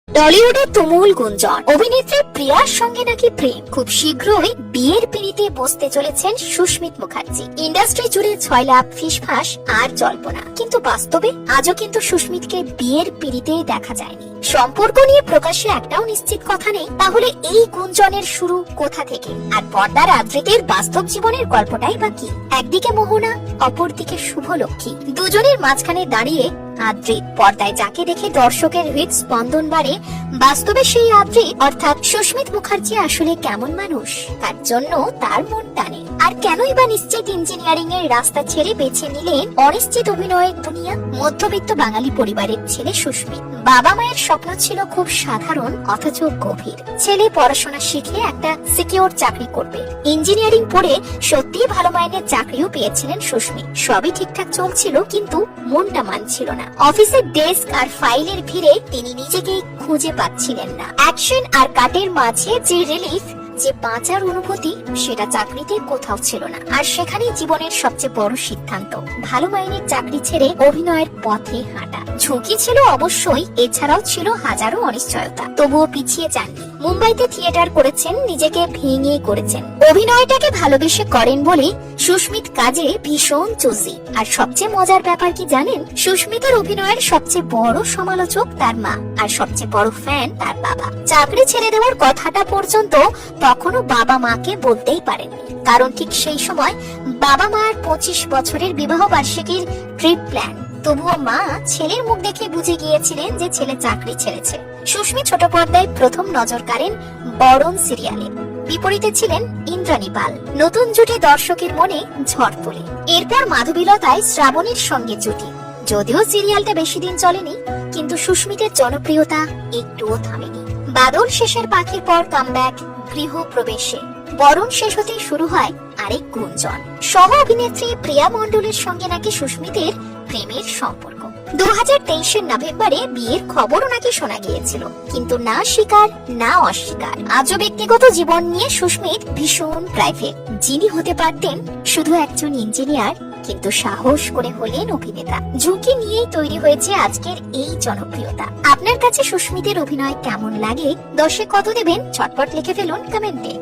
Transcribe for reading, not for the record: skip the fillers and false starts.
টলিউডে তুমুল গুঞ্জন, অভিনেত্রী প্রিয়ার সঙ্গে নাকি প্রেম। খুব শীঘ্রই বিয়ের পিঁড়িতে বসতে চলেছেন সুস্মিত মুখার্জি। ইন্ডাস্ট্রি জুড়ে ছয়লাপ ফিসফাস আর জল্পনা, কিন্তু বাস্তবে আজও কিন্তু সুস্মিতকে বিয়ের পিঁড়িতে দেখা যায়নি। সম্পর্ক নিয়ে প্রকাশ্যে একটাও নিশ্চিত কথা নেই। তাহলে এই গুঞ্জনের শুরু কোথা থেকে, আর পর্দার আদ্রিতের বাস্তব জীবনের গল্পটাই বা কি? একদিকে মোহনা, অপরদিকে শুভলক্ষ্মী, দুজনের মাঝখানে দাঁড়িয়ে আদ্রিত। পর্দায় যাকে দেখে দর্শকের হৃদ স্পন্দন বাড়ে, বাস্তবে সেই আদ্রিত অর্থাৎ সুস্মিত মুখার্জি আসলে কেমন মানুষ, তার জন্য তার মন টানে। আর কেনই বা নিশ্চিত ইঞ্জিনিয়ারিং এর রাস্তা ছেড়ে বেছে নিলেন অনিশ্চিত অভিনয়ের দুনিয়া? মধ্যবিত্ত বাঙালি পরিবারের ছেলে সুস্মিত। বাবা মায়ের স্বপ্ন ছিল খুব সাধারণ অথচ গভীর। ছেলে পড়াশোনা শিখে একটা সিকিউর চাকরি করবে। ইঞ্জিনিয়ারিং পড়ে সত্যি ভালো মাইনের চাকরিও পেয়েছিলেন সুস্মিত। সবই ঠিকঠাক চলছিল, কিন্তু মনটা মানছিল না। অফিসের ডেস্ক আর ফাইলের ভিড়ে তিনি নিজেকে খুঁজে পাচ্ছিলেন না। অ্যাকশন আর কাটের মাঝে যে রিলিফ, যে বাঁচার অনুভূতি, সেটা চাকরিতে কোথাও ছিল না। আর সেখানেই জীবনের সবচেয়ে বড় সিদ্ধান্ত, ভালো মাইনের চাকরি ছেড়ে অভিনয়ের পথে হাঁটা। ঝুঁকি ছিল অবশ্যই, এছাড়াও ছিল হাজারো অনিশ্চয়তা, তবুও পিছিয়ে যাননি। মুম্বাইতে থিয়েটার করেছেন, নিজেকে ভেঙে করেছেন। অভিনয়টাকে ভালোবেসে করেন বলে সুস্মিত কাজে ভীষণ চুজি। আর সবচেয়ে মজার ব্যাপার কি জানেন? সুস্মিতার অভিনয়ের সবচেয়ে বড় সমালোচক তার মা, আর সবচেয়ে বড় ফ্যান তার বাবা। চাকরি ছেড়ে দেওয়ার কথাটা পর্যন্ত তখনও বাবা মাকে বলতেই পারেননি, কারণ ঠিক সেই সময় বাবা মার 25 বছরের বিবাহ বার্ষিকীর ট্রিপ প্ল্যান। তবুও মা ছেলের মুখ দেখে বুঝে গিয়েছিলেন যে ছেলে চাকরি ছেড়েছে। সুস্মিত ছোট পর্দায় প্রথম নজর কাড়েন বরণ সিরিয়ালে। বিপরীতে ছিলেন ইন্দ্রাণী পাল। নতুন জুটি দর্শকের মনে ঝড় তোলে। এরপর মাধবীলতায় শ্রাবণীর সঙ্গে জুটি। যদিও সিরিয়ালটা বেশি দিন চলেনি, কিন্তু সুস্মিতের জনপ্রিয়তা একটুও থামেনি। বাদল শেষের পাখির পর কামব্যাক গৃহপ্রবেশে। বরণ শেষ হতেই শুরু হয় আরেক গুঞ্জন। সহ অভিনেত্রী প্রিয়া মণ্ডলের সঙ্গে নাকি সুস্মিতের প্রেমের সম্পর্ক। 2023 নভেম্বরে বিয়ের খবরও নাকি শোনা গিয়েছিল, কিন্তু না স্বীকার না অস্বীকার। আজও ব্যক্তিগত জীবন নিয়ে সুস্মিত ভীষণ প্রাইভেট। যিনি হতে পারতেন শুধু একজন ইঞ্জিনিয়ার, কিন্তু সাহস করে হলেন অভিনেতা। ঝুঁকি নিয়েই তৈরি হয়েছে আজকের এই জনপ্রিয়তা। আপনার কাছে সুস্মিতের অভিনয় কেমন লাগে? 10-এ কত দেবেন? ঝটপট লিখে ফেলুন কমেন্টে।